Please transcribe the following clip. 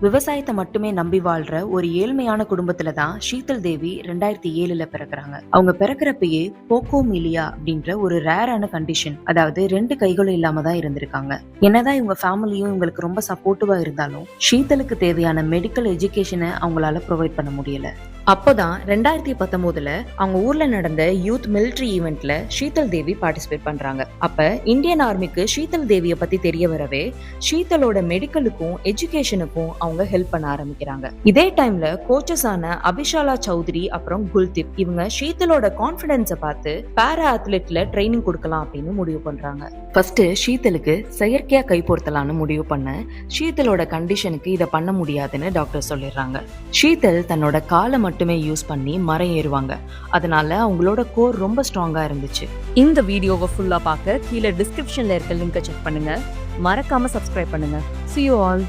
விவசாயத்தை மட்டுமே நம்பி வாழ்ற ஒரு ஏழ்மையான குடும்பத்துல தான் ஷீதல் தேவி 2007 பிறக்குறாங்க. அவங்க பிறக்கிறப்பயே போக்கோமிலியா அப்படின்ற ஒரு ரேரான கண்டிஷன், அதாவது 2 கைகளும் இல்லாம தான் இருந்திருக்காங்க. என்னதான் இவங்க ஃபேமிலியும் இவங்களுக்கு ரொம்ப சப்போர்ட்டிவா இருந்தாலும் ஷீதலுக்கு தேவையான மெடிக்கல் எஜுகேஷனை அவங்களால ப்ரொவைட் பண்ண முடியல. அப்போதான் 2019 அவங்க ஊர்ல நடந்த யூத் மிலிட்ரி ஈவெண்ட்ல ஷீதல் தேவி பார்ட்டிசிபேட் பண்றாங்க. அப்ப இந்தியன் ஆர்மிக்கு ஷீதல் தேவிய பத்தி தெரிய வரவே ஷீதலோட மெடிக்கலுக்கும் எஜுகேஷனுக்கும் அவங்க ஹெல்ப் பண்ண ஆரம்பிக்கிறாங்க. இதே டைம்ல கோச்சஸான அபிஷாலா சௌத்ரி அப்புறம் குல்தீப் இவங்க ஷீதலோட கான்பிடன்ஸை பார்த்து பாரா அத்லெட்ல ட்ரைனிங் கொடுக்கலாம் அப்படின்னு முடிவு பண்றாங்க. ஃபர்ஸ்ட் ஷீதலுக்கு செயற்கையா கை பொருத்தலான்னு முடிவு பண்ண ஷீதலோட கண்டிஷனுக்கு இதை பண்ண முடியாதுன்னு டாக்டர் சொல்லிடுறாங்க. ஷீதல் தன்னோட காலை மட்டுமே யூஸ் பண்ணி மரம் ஏறுவாங்க. அதனால அவங்களோட கோர் ரொம்ப ஸ்ட்ராங்கா இருந்துச்சு. இந்த வீடியோவை ஃபுல்லா பார்க்க கீழே டிஸ்கிரிப்ஷன்ல இருக்க லிங்கை செக் பண்ணுங்க. மறக்காம சப்ஸ்கிரைப் பண்ணுங்க. See you all.